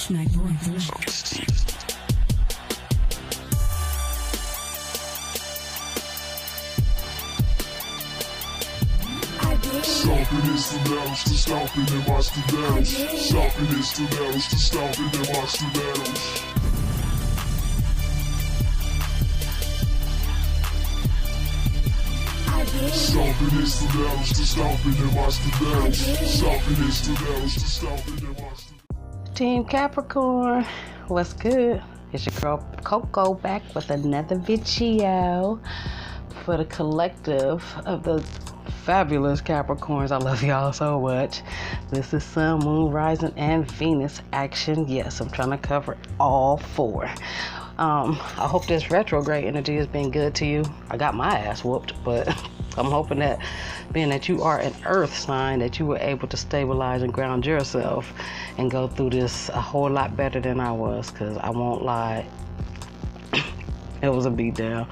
Stomping instrumentals to stomping in instrumentals. Stomping instrumentals to stomping in instrumentals. Stomping instrumentals to stomping in instrumentals. Stomping instrumentals to stomping in instrumentals. Team Capricorn, what's good? It's your girl Coco back with another video for the collective of the fabulous Capricorns. I love y'all so much. This is Sun, Moon, Rising, and Venus action. Yes, I'm trying to cover all four. I hope this retrograde energy has been good to you. I got my ass whooped, but I'm hoping that being that you are an earth sign, that you were able to stabilize and ground yourself and go through this a whole lot better than I was, because I won't lie, it was a beatdown.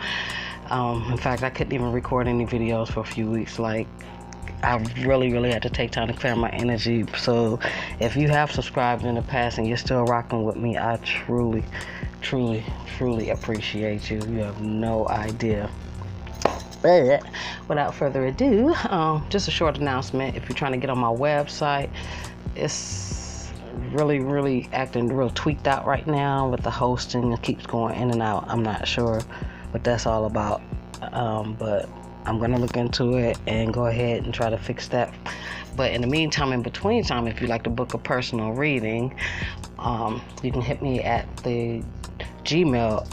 In fact, I couldn't even record any videos for a few weeks. Like, I really had to take time to clear my energy. So if you have subscribed in the past and you're still rocking with me, I truly appreciate you. You have no idea. But without further ado, just a short announcement. If you're trying to get on my website, it's really acting real tweaked out right now with the hosting. It keeps going in and out. I'm not sure what that's all about, but I'm gonna look into it and go ahead and try to fix that. But in the meantime, in between time, if you'd like to book a personal reading, you can hit me at the Gmail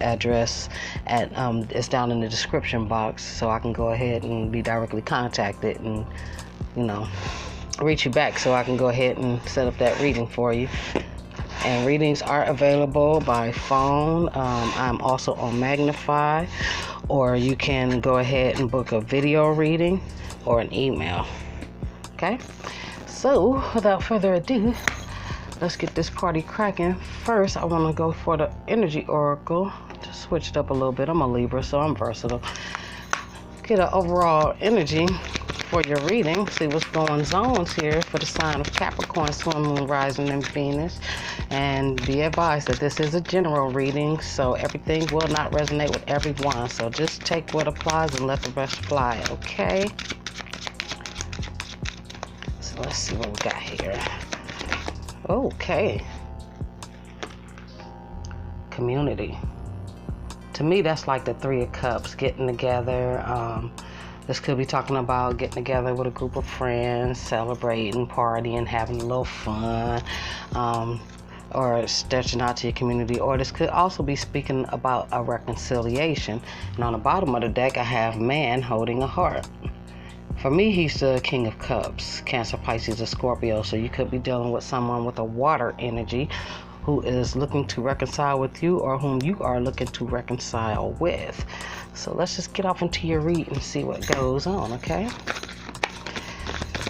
address at it's down in the description box, so I can go ahead and be directly contacted and, you know, reach you back so I can go ahead and set up that reading for you. And readings are available by phone. I'm also on Magnify, or you can go ahead and book a video reading or an email. Okay, so without further ado, let's get this party cracking. First, I want to go for the energy oracle. Just switched up a little bit. I'm a Libra, so I'm versatile. Get an overall energy for your reading. See what's going on here for the sign of Capricorn, Sun, Moon, Rising, and Venus. And be advised that this is a general reading, so everything will not resonate with everyone. So just take what applies and let the rest fly, okay? So let's see what we got here. Okay. Community. To me, that's like the Three of Cups, getting together. This could be talking about getting together with a group of friends, celebrating, partying, having a little fun, or stretching out to your community. Or this could also be speaking about a reconciliation. And on the bottom of the deck, I have man holding a heart. For me, he's the King of Cups, Cancer, Pisces, or Scorpio. So you could be dealing with someone with a water energy who is looking to reconcile with you, or whom you are looking to reconcile with. So let's just get off into your read and see what goes on, okay?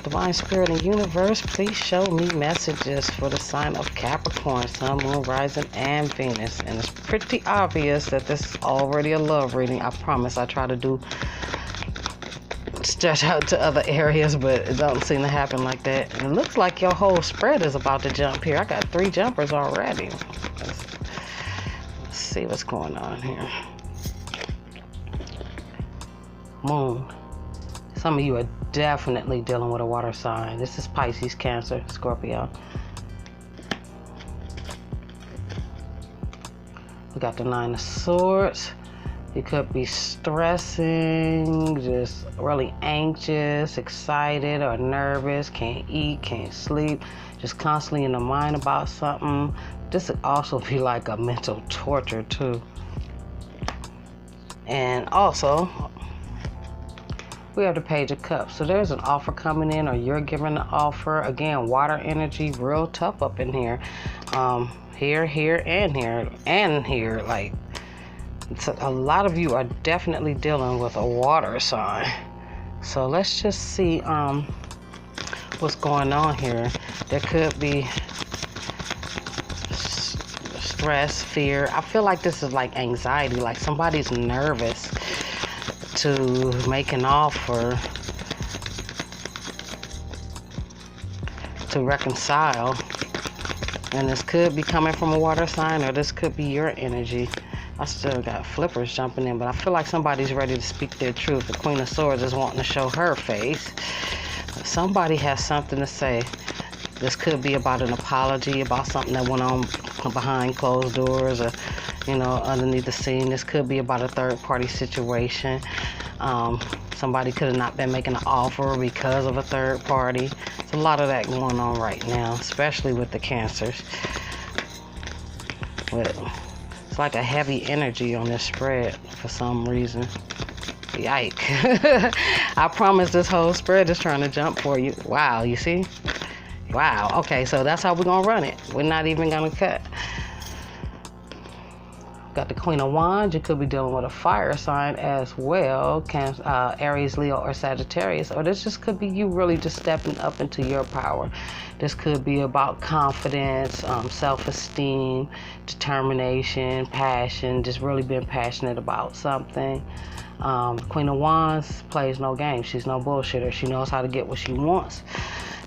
Divine Spirit and Universe, please show me messages for the sign of Capricorn, Sun, Moon, Rising, and Venus. And it's pretty obvious that this is already a love reading. I promise I try to stretch out to other areas, but it don't seem to happen like that. And it looks like your whole spread is about to jump here. I got 3 jumpers already. Let's see what's going on here. Moon. Some of you are definitely dealing with a water sign. This is Pisces, Cancer, Scorpio. We got the 9 of Swords. You could be stressing, just really anxious, excited, or nervous, can't eat, can't sleep, just constantly in the mind about something. This could also be like a mental torture too. And also, we have the Page of Cups. So there's an offer coming in, or you're giving an offer. Again, water energy, real tough up in here. Here, and here. Like, a lot of you are definitely dealing with a water sign. So let's just see what's going on here. There could be stress, fear. I feel like this is like anxiety, like somebody's nervous to make an offer to reconcile, And this could be coming from a water sign, or this could be your energy. I still got flippers jumping in, but I feel like somebody's ready to speak their truth. The Queen of Swords is wanting to show her face. Somebody has something to say. This could be about an apology, about something that went on behind closed doors, or, you know, underneath the scene. This could be about a third-party situation. Somebody could have not been making an offer because of a third party. There's a lot of that going on right now, especially with the Cancers. It's like a heavy energy on this spread for some reason. Yike. I promise this whole spread is trying to jump for you. Wow, you see? Wow. Okay, so that's how we're going to run it. We're not even going to cut. Got the Queen of Wands. You could be dealing with a fire sign as well. Aries, Leo, or Sagittarius. Or this just could be you really just stepping up into your power. This could be about confidence, self-esteem, determination, passion, just really being passionate about something. Queen of Wands plays no games. She's no bullshitter. She knows how to get what she wants,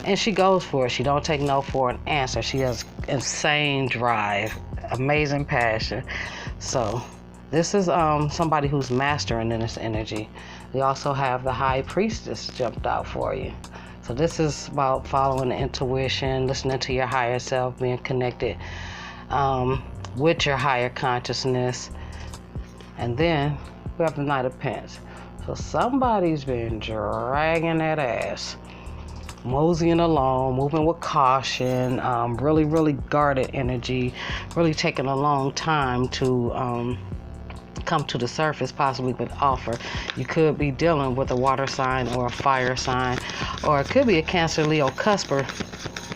and she goes for it. She don't take no for an answer. She has insane drive, amazing passion. So this is somebody who's mastering in this energy. We also have the High Priestess jumped out for you. So this is about following the intuition, listening to your higher self, being connected with your higher consciousness. And then we have the Knight of Pentacles. So somebody's been dragging that ass, moseying along, moving with caution, really, really guarded energy, really taking a long time to come to the surface, possibly with offer. You could be dealing with a water sign or a fire sign, or it could be a Cancer, Leo cusper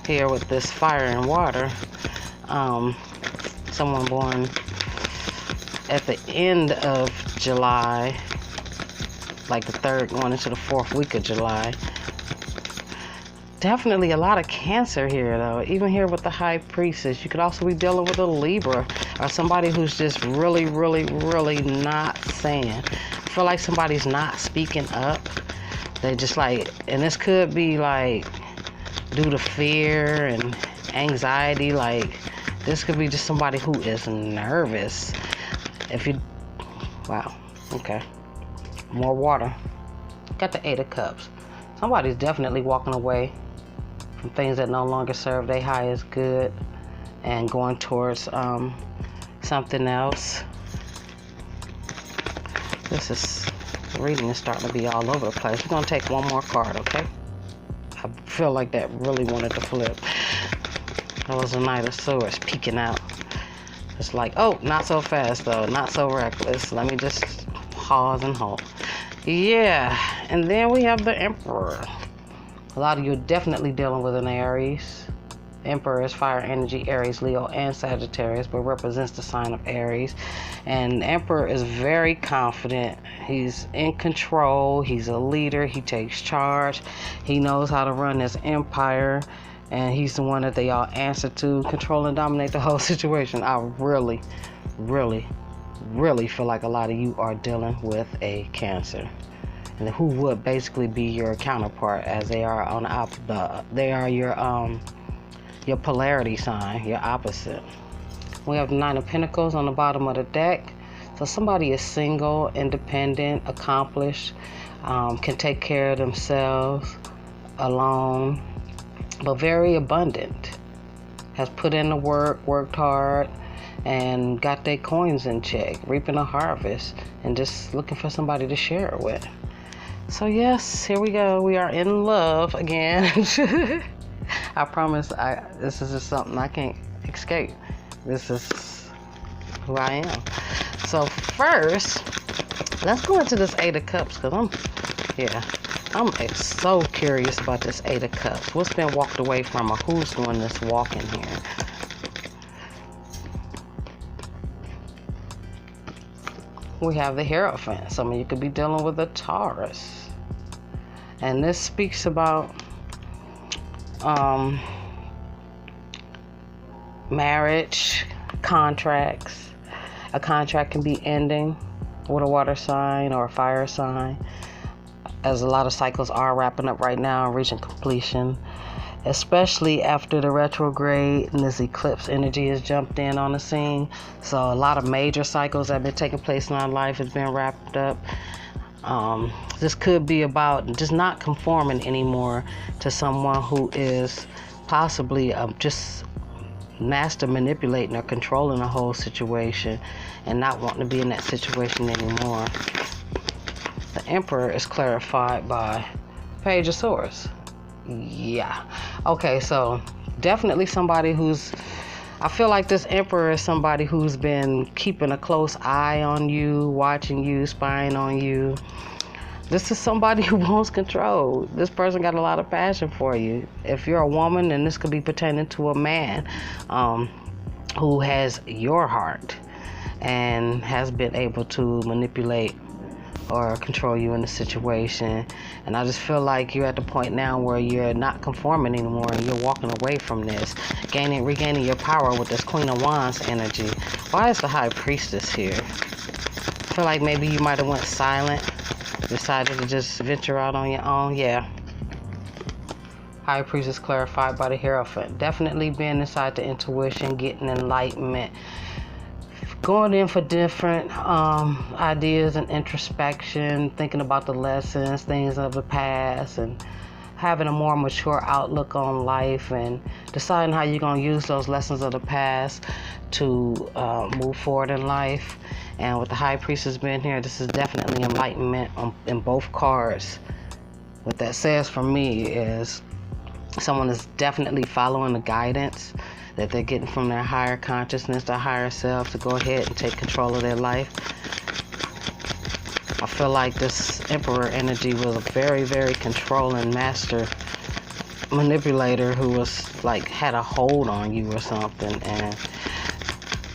here with this fire and water. Someone born at the end of July, like the third going into the fourth week of July. Definitely a lot of Cancer here, though. Even here with the High Priestess, you could also be dealing with a Libra, or somebody who's just really, really, really not saying. I feel like somebody's not speaking up. They just like, and this could be like due to fear and anxiety. Like this could be just somebody who is nervous. Wow, okay. More water. Got the Eight of Cups. Somebody's definitely walking away from things that no longer serve their highest good and going towards something else. The reading is starting to be all over the place. We're going to take one more card, okay? I feel like that really wanted to flip. That was a Knight of Swords peeking out. It's like, oh, not so fast though, not so reckless. Let me just pause and hold. Yeah, and then we have the Emperor. A lot of you are definitely dealing with an Aries. Emperor is fire energy, Aries, Leo, and Sagittarius, but represents the sign of Aries. And Emperor is very confident. He's in control. He's a leader. He takes charge. He knows how to run his empire. And he's the one that they all answer to, control and dominate the whole situation. I really, really, really feel like a lot of you are dealing with a Cancer, and who would basically be your counterpart, as they are on they are your polarity sign, your opposite. We have the Nine of Pentacles on the bottom of the deck. So somebody is single, independent, accomplished, can take care of themselves alone, but very abundant, has put in the work, worked hard, and got their coins in check, reaping a harvest, and just looking for somebody to share it with. So yes, here we go. We are in love again. I promise this is just something I can't escape. This is who I am. So first, let's go into this Eight of Cups, because I'm so curious about this Eight of Cups. What's been walked away from, or who's doing this walking here? We have the Hierophant. Some of you could be dealing with a Taurus. And this speaks about marriage, contracts. A contract can be ending with a water sign or a fire sign, as a lot of cycles are wrapping up right now and reaching completion. especially after the retrograde and this eclipse energy has jumped in on the scene. So a lot of major cycles that have been taking place in our life has been wrapped up. This could be about just not conforming anymore to someone who is possibly just master manipulating or controlling the whole situation and not wanting to be in that situation anymore. The Emperor is clarified by Page of Swords. Yeah. Okay, so definitely somebody I feel like this Emperor is somebody who's been keeping a close eye on you, watching you, spying on you. This is somebody who wants control. This person got a lot of passion for you. If you're a woman, then this could be pertaining to a man who has your heart and has been able to manipulate or control you in the situation. And I just feel like you're at the point now where you're not conforming anymore and you're walking away from this, regaining your power with this Queen of Wands energy. Why is the High Priestess here? I feel like maybe you might have went silent, decided to just venture out on your own. Yeah. High Priestess clarified by the Hierophant. Definitely being inside the intuition, getting enlightenment, going in for different ideas and introspection, thinking about the lessons, things of the past, and having a more mature outlook on life and deciding how you're going to use those lessons of the past to move forward in life. And with the High Priestess being here, this is definitely enlightenment in both cards. What that says for me is someone is definitely following the guidance that they're getting from their higher consciousness, their higher self, to go ahead and take control of their life. I feel like this Emperor energy was a very, very controlling master manipulator who was like had a hold on you or something, and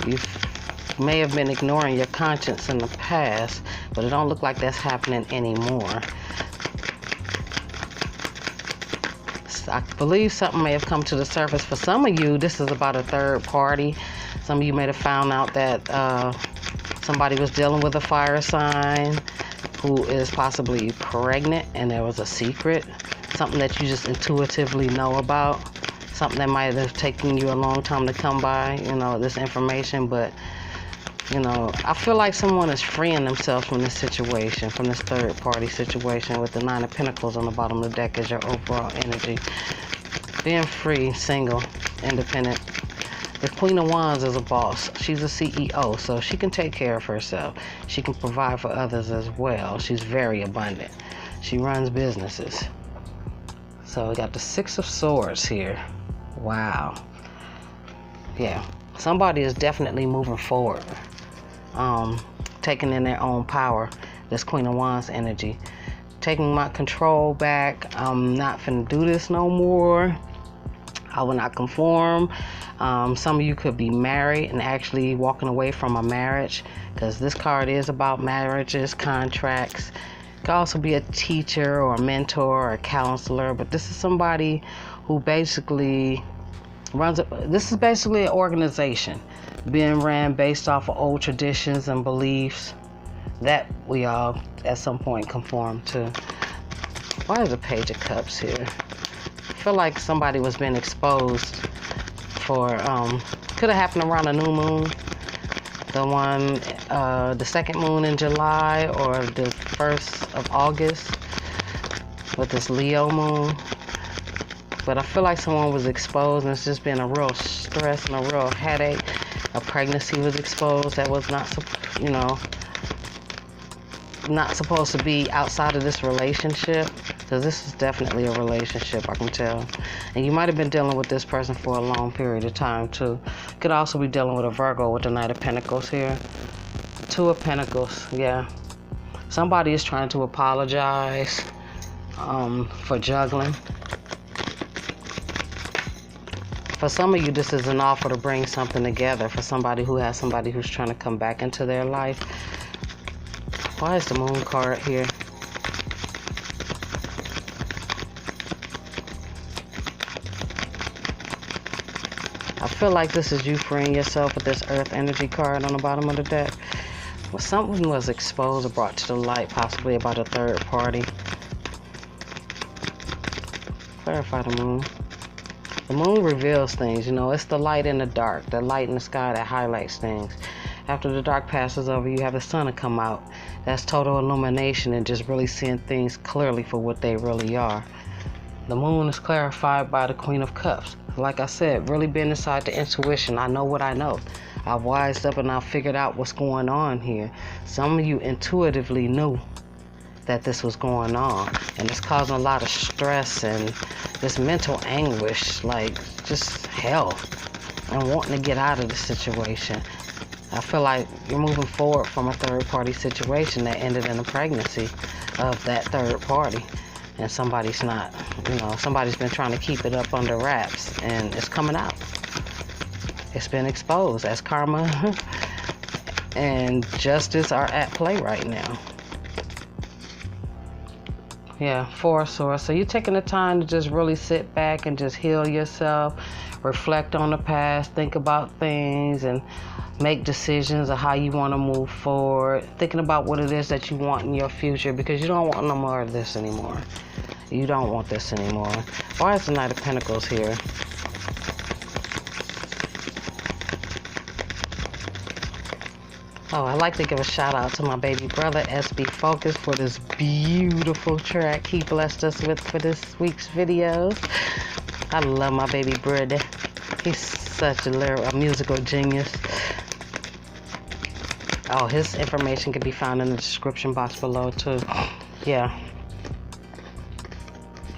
you may have been ignoring your conscience in the past, but it don't look like that's happening anymore. I believe something may have come to the surface. For some of you, this is about a third party. Some of you may have found out that somebody was dealing with a fire sign who is possibly pregnant, and there was a secret, something that you just intuitively know about, something that might have taken you a long time to come by, this information. But I feel like someone is freeing themselves from this situation, from this third party situation, with the Nine of Pentacles on the bottom of the deck as your overall energy. Being free, single, independent. The Queen of Wands is a boss. She's a CEO, so she can take care of herself. She can provide for others as well. She's very abundant. She runs businesses. So we got the Six of Swords here. Wow. Yeah. Somebody is definitely moving forward. Taking in their own power. This Queen of Wands energy. Taking my control back. I'm not finna do this no more. I will not conform. Some of you could be married and actually walking away from a marriage, because this card is about marriages, contracts. It could also be a teacher or a mentor or a counselor, but this is somebody who basically this is basically an organization being ran based off of old traditions and beliefs that we all at some point conform to. Why is the Page of Cups here? I feel like somebody was being exposed for could have happened around a new moon, the second moon in July, or the 1st of August with this Leo moon. But I feel like someone was exposed, and it's just been a real stress and a real headache. A pregnancy was exposed that was not supposed to be outside of this relationship, because this is definitely a relationship, I can tell. And you might have been dealing with this person for a long period of time too. Could also be dealing with a Virgo with the Knight of Pentacles here. Two of Pentacles, yeah. Somebody is trying to apologize for juggling. For some of you, this is an offer to bring something together for somebody who has somebody who's trying to come back into their life. Why is the Moon card here? I feel like this is you freeing yourself with this Earth energy card on the bottom of the deck. Well, something was exposed or brought to the light, possibly about a third party. Clarify the Moon. The moon reveals things, you know, it's the light in the dark, the light in the sky that highlights things. After the dark passes over, you have the sun to come out. That's total illumination and just really seeing things clearly for what they really are. The moon is clarified by the Queen of Cups. Like I said, really being inside the intuition. I know what I know. I've wised up and I've figured out what's going on here. Some of you intuitively knew that this was going on, and it's causing a lot of stress and this mental anguish, like just hell, and wanting to get out of the situation. I feel like you're moving forward from a third party situation that ended in a pregnancy of that third party, and somebody's not, somebody's been trying to keep it up under wraps, and it's coming out. It's been exposed as karma and justice are at play right now. Yeah, for Source. So you're taking the time to just really sit back and just heal yourself, reflect on the past, think about things, and make decisions of how you want to move forward. Thinking about what it is that you want in your future, because you don't want no more of this anymore. You don't want this anymore. Why is the Knight of Pentacles here? Oh, I'd like to give a shout out to my baby brother, SB Focus, for this beautiful track he blessed us with for this week's videos. I love my baby brother. He's such a musical genius. Oh, his information can be found in the description box below too. Yeah.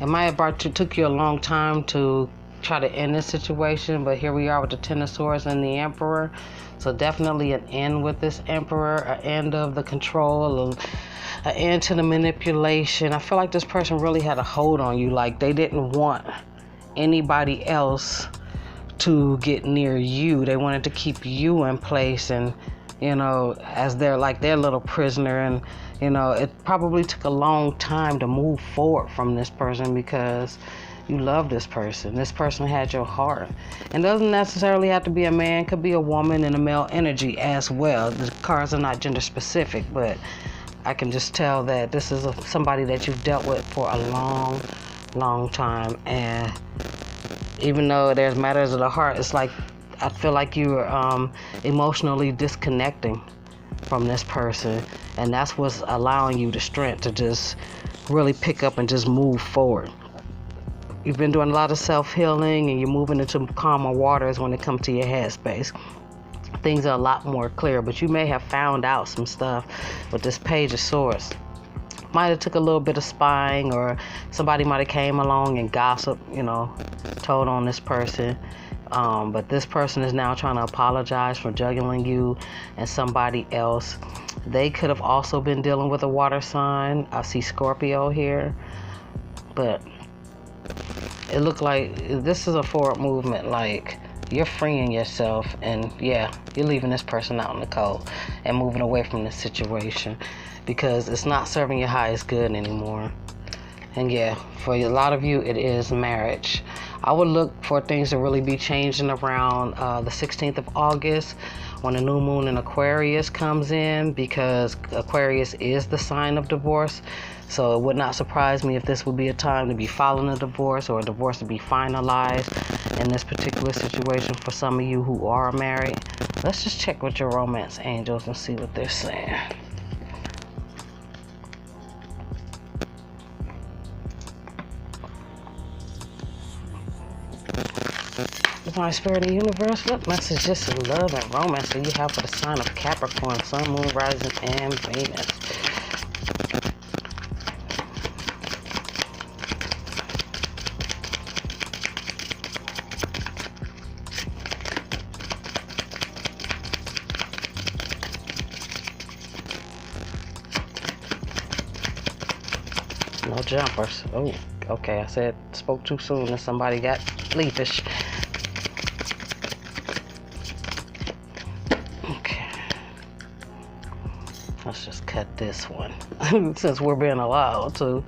It might have took you a long time to try to end this situation, but here we are with the Ten of Swords and the Emperor. So definitely an end with this Emperor, an end of the control, an end to the manipulation. I feel like this person really had a hold on you, like they didn't want anybody else to get near you. They wanted to keep you in place and, as their little prisoner. And, it probably took a long time to move forward from this person because you love this person. This person had your heart. And doesn't necessarily have to be a man. Could be a woman and a male energy as well. The cards are not gender specific, but I can just tell that this is somebody that you've dealt with for a long, long time. And even though there's matters of the heart, it's like I feel like you're emotionally disconnecting from this person. And that's what's allowing you the strength to just really pick up and just move forward. You've been doing a lot of self-healing and you're moving into calmer waters when it comes to your headspace. Things are a lot more clear, but you may have found out some stuff with this Page of Swords. Might have took a little bit of spying, or somebody might have came along and gossiped, told on this person. But this person is now trying to apologize for juggling you and somebody else. They could have also been dealing with a water sign. I see Scorpio here, but it looked like this is a forward movement, like you're freeing yourself, and yeah, you're leaving this person out in the cold and moving away from this situation because it's not serving your highest good anymore. And yeah, for a lot of you, it is marriage. I would look for things to really be changing around the 16th of August when the new moon in Aquarius comes in, because Aquarius is the sign of divorce. So it would not surprise me if this would be a time to be filing a divorce or a divorce to be finalized in this particular situation for some of you who are married. Let's just check with your romance angels and see what they're saying. Divine Spirit of the Universe, what messages of love and romance do you have for the sign of Capricorn, Sun, Moon, Rising, and Venus? No jumpers. Oh, okay. I spoke too soon and somebody got leafish. Okay. Let's just cut this one since we're being allowed to,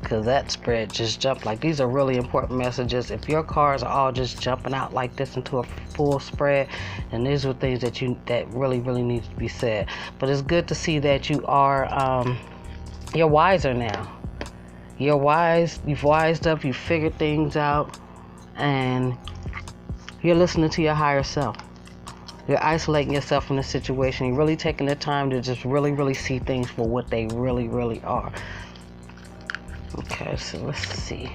because that spread just jumped. Like, these are really important messages. If your cards are all just jumping out like this into a full spread, and these are things that really need to be said. But it's good to see that you are you're wiser now. You're wise. You've wised up. You've figured things out. and you're listening to your higher self. You're isolating yourself from the situation. You're really taking the time to just really, really see things for what they really, really are. Okay, so let's see.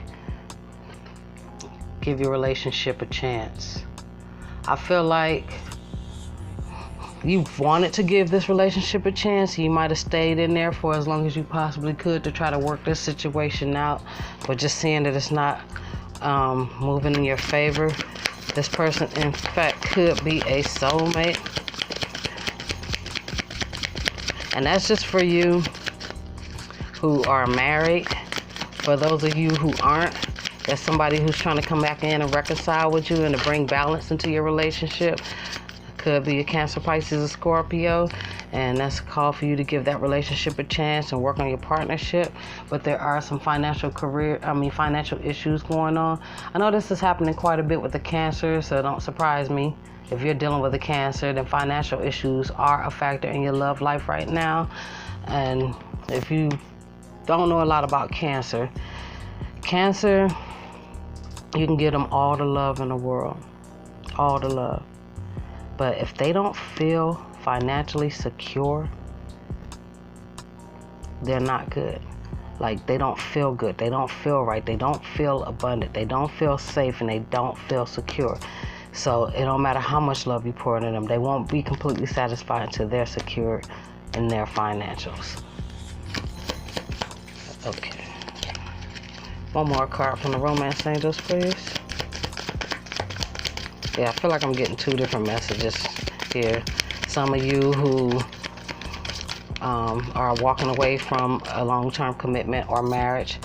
Give your relationship a chance. I feel like you wanted to give this relationship a chance. You might have stayed in there for as long as you possibly could to try to work this situation out. But just seeing that it's not moving in your favor, this person, in fact, could be a soulmate. And that's just for you who are married. For those of you who aren't, that's somebody who's trying to come back in and reconcile with you and to bring balance into your relationship. Could be a Cancer, Pisces, or Scorpio, and that's a call for you to give that relationship a chance and work on your partnership. But there are some financial issues going on. I know this is happening quite a bit with the Cancer, so don't surprise me. If you're dealing with a Cancer, then financial issues are a factor in your love life right now. And if you don't know a lot about Cancer, you can give them all the love in the world, all the love. But if they don't feel financially secure, they're not good. Like, they don't feel good. They don't feel right. They don't feel abundant. They don't feel safe, and they don't feel secure. So it don't matter how much love you pour into them. They won't be completely satisfied until they're secure in their financials. Okay. One more card from the Romance Angels, please. Yeah, I feel like I'm getting two different messages here. Some of you who are walking away from a long-term commitment or marriage,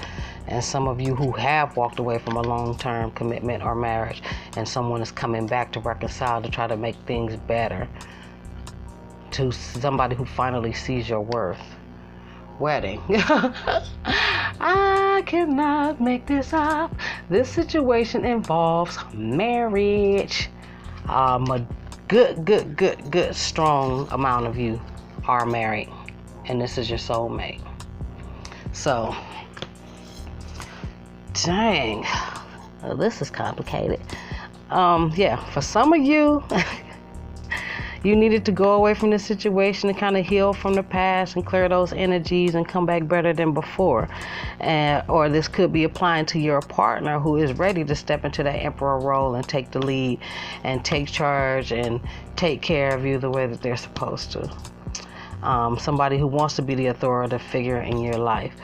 and some of you who have walked away from a long-term commitment or marriage, and someone is coming back to reconcile to try to make things better. To somebody who finally sees your worth. Wedding. I cannot make this up. This situation involves marriage. A good, strong amount of you are married, and this is your soulmate. So, dang, well, this is complicated. Yeah, for some of you, you needed to go away from the situation and kind of heal from the past and clear those energies and come back better than before. Or this could be applying to your partner who is ready to step into that emperor role and take the lead and take charge and take care of you the way that they're supposed to. Somebody who wants to be the authoritative figure in your life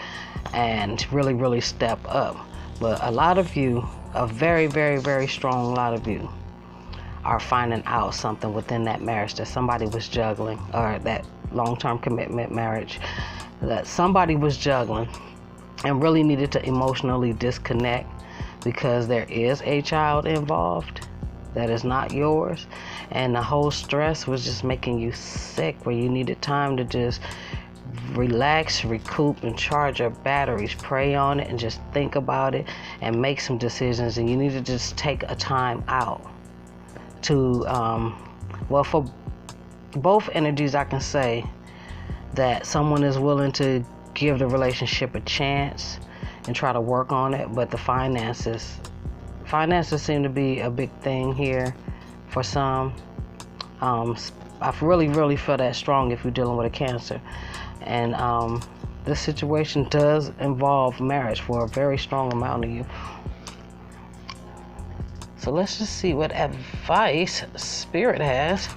and really, really step up. But a lot of you, a very, very, very strong lot of you, are finding out something within that marriage that somebody was juggling, or that long-term commitment marriage that somebody was juggling and really needed to emotionally disconnect because there is a child involved that is not yours, and the whole stress was just making you sick, where you needed time to just relax, recoup, and charge your batteries. Pray on it and just think about it and make some decisions, and you need to just take a time out to for both energies. I can say that someone is willing to give the relationship a chance and try to work on it, but the finances seem to be a big thing here for some. I really feel that strong if you're dealing with a Cancer, and this situation does involve marriage for a very strong amount of you. So let's just see what advice Spirit has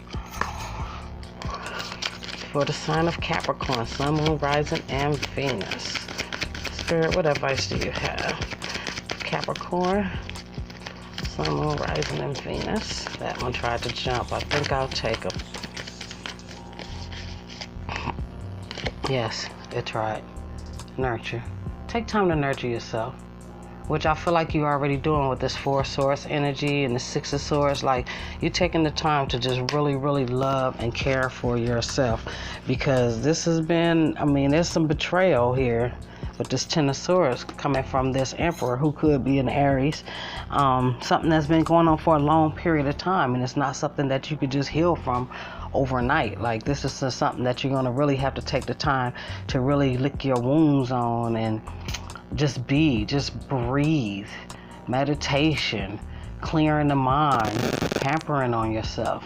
for the sign of Capricorn, Sun, Moon, Rising, and Venus. Spirit, what advice do you have? Capricorn, Sun, Moon, Rising, and Venus. That one tried to jump. I think I'll take him. Yes, it tried. Nurture. Take time to nurture yourself, which I feel like you're already doing with this Four Swords energy and the Six of Swords. Like, you're taking the time to just really, really love and care for yourself, because this has been, there's some betrayal here with this Ten of Swords coming from this Emperor who could be an Aries. Something that's been going on for a long period of time, and it's not something that you could just heal from overnight. Like, this is something that you're going to really have to take the time to really lick your wounds on and just breathe. Meditation, clearing the mind, pampering on yourself,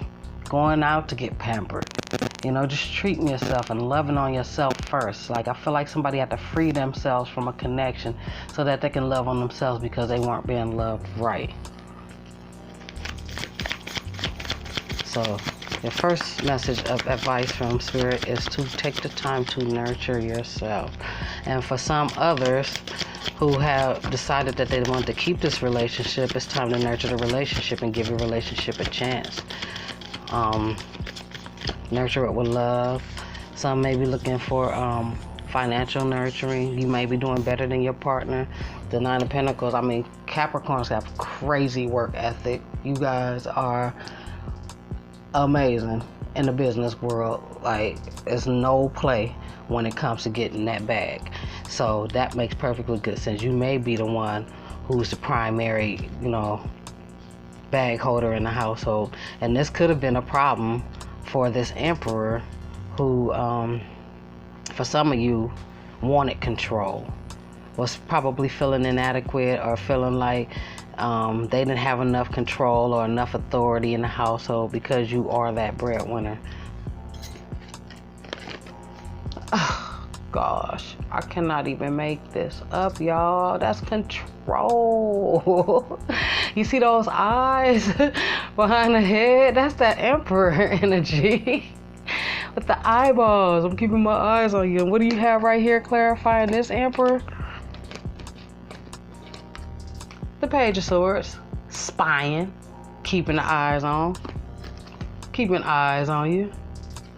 going out to get pampered. You know, just treating yourself and loving on yourself first. Like, I feel like somebody had to free themselves from a connection so that they can love on themselves because they weren't being loved right. So, your first message of advice from Spirit is to take the time to nurture yourself. And for some others who have decided that they want to keep this relationship, it's time to nurture the relationship and give your relationship a chance. Nurture it with love. Some may be looking for financial nurturing. You may be doing better than your partner. The Nine of Pentacles, I mean, Capricorns have crazy work ethic. You guys are amazing in the business world. Like, there's no play when it comes to getting that bag. So that makes perfectly good sense. You may be the one who's the primary, bag holder in the household. And this could have been a problem for this Emperor who, for some of you, wanted control. Was probably feeling inadequate or feeling like they didn't have enough control or enough authority in the household because you are that breadwinner. Oh, gosh, I cannot even make this up, y'all. That's control. You see those eyes behind the head? That's that Emperor energy. With the eyeballs. I'm keeping my eyes on you. And what do you have right here clarifying this Emperor? The Page of Swords. Spying. Keeping the eyes on. Keeping eyes on you.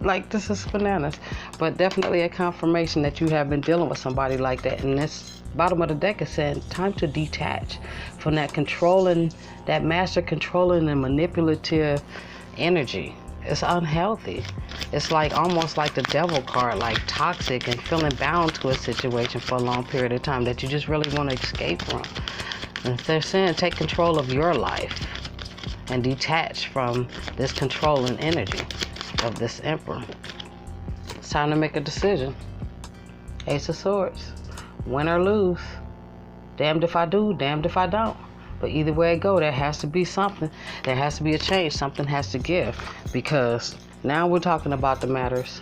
Like, this is bananas. But definitely a confirmation that you have been dealing with somebody like that. And this bottom of the deck is saying time to detach from that controlling, that master controlling and manipulative energy. It's unhealthy. It's like almost like the devil card, like toxic and feeling bound to a situation for a long period of time that you just really want to escape from. And they're saying take control of your life and detach from this controlling energy of this Emperor. It's time to make a decision. Ace of Swords. Win or lose. Damned if I do, damned if I don't. But either way it go, there has to be something. There has to be a change. Something has to give. Because now we're talking about the matters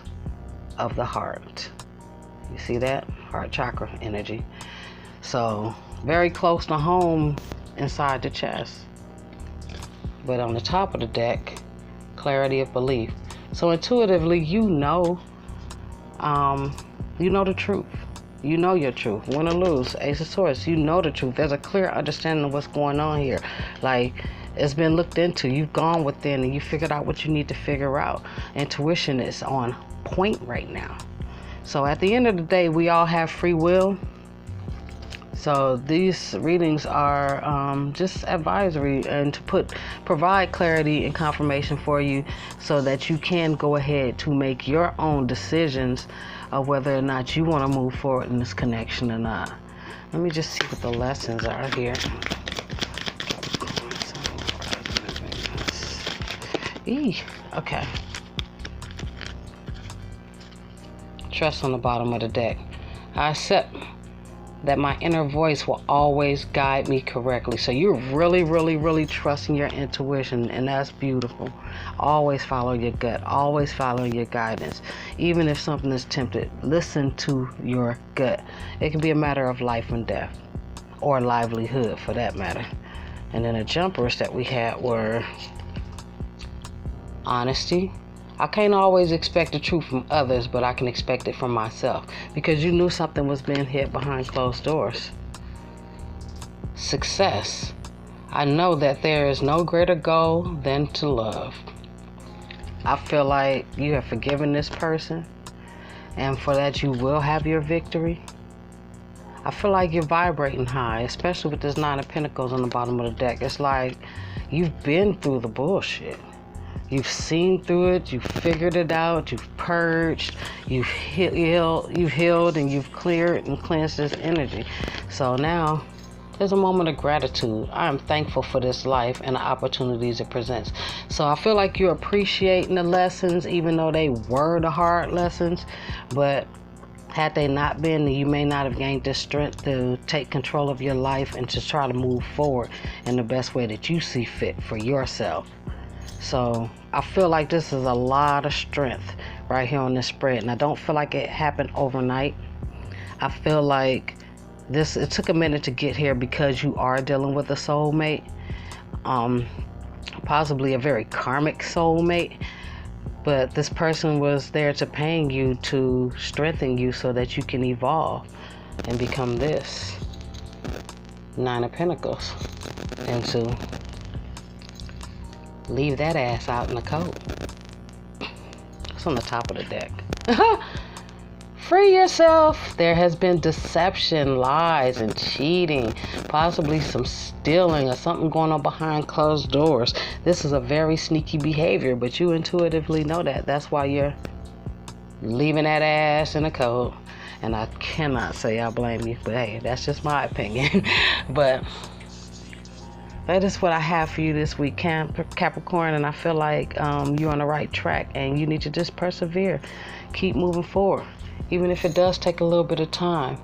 of the heart. You see that? Heart chakra energy. So, very close to home inside the chest. But on the top of the deck, clarity of belief. So intuitively, you know the truth. You know your truth. Win or lose, Ace of Swords, you know the truth. There's a clear understanding of what's going on here. Like, it's been looked into. You've gone within and you figured out what you need to figure out. Intuition is on point right now. So at the end of the day, we all have free will. So these readings are just advisory and to provide clarity and confirmation for you so that you can go ahead to make your own decisions of whether or not you want to move forward in this connection or not. Let me just see what the lessons are here. Okay. Trust on the bottom of the deck. I accept that my inner voice will always guide me correctly. So you're really, really, really trusting your intuition, and that's beautiful. Always follow your gut. Always follow your guidance. Even if something is tempted, listen to your gut. It can be a matter of life and death, or livelihood for that matter. And then the jumpers that we had were honesty. I can't always expect the truth from others, but I can expect it from myself because you knew something was being hid behind closed doors. Success. I know that there is no greater goal than to love. I feel like you have forgiven this person, and for that you will have your victory. I feel like you're vibrating high, especially with this Nine of Pentacles on the bottom of the deck. It's like you've been through the bullshit. You've seen through it, you've figured it out, you've purged, you've healed, and you've cleared and cleansed this energy. So now, there's a moment of gratitude. I am thankful for this life and the opportunities it presents. So I feel like you're appreciating the lessons, even though they were the hard lessons. But Had they not been, you may not have gained the strength to take control of your life and to try to move forward in the best way that you see fit for yourself. So I feel like this is a lot of strength right here on this spread, and I don't feel like it happened overnight. I feel like it took a minute to get here because you are dealing with a soulmate, possibly a very karmic soulmate. But this person was there to paying you to strengthen you so that you can evolve and become this Nine of Pentacles, and to leave that ass out in the cold. It's on the top of the deck. Free yourself. There has been deception, lies, and cheating, possibly some stealing or something going on behind closed doors. This is a very sneaky behavior, but you intuitively know that. That's why you're leaving that ass in the cold. And I cannot say I blame you, but hey, that's just my opinion. But that is what I have for you this week, Capricorn, and I feel like you're on the right track, and you need to just persevere. Keep moving forward. Even if it does take a little bit of time.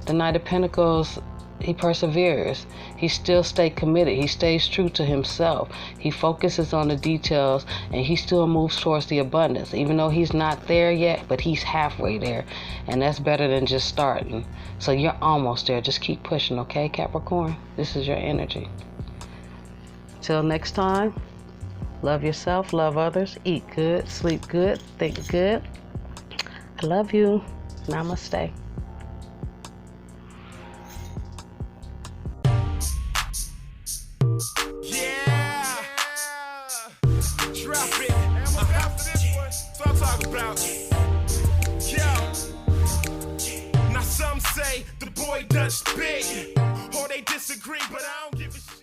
The Knight of Pentacles, he perseveres. He still stays committed. He stays true to himself. He focuses on the details, and he still moves towards the abundance. Even though he's not there yet, but he's halfway there. And that's better than just starting. So you're almost there. Just keep pushing, okay, Capricorn? This is your energy. Till next time, love yourself, love others, eat good, sleep good, think good. I love you. Namaste. Yeah. Drop it. After this one, so I'm talking about. Yo. Now some say the boy does big, or they disagree, but I don't give a shit.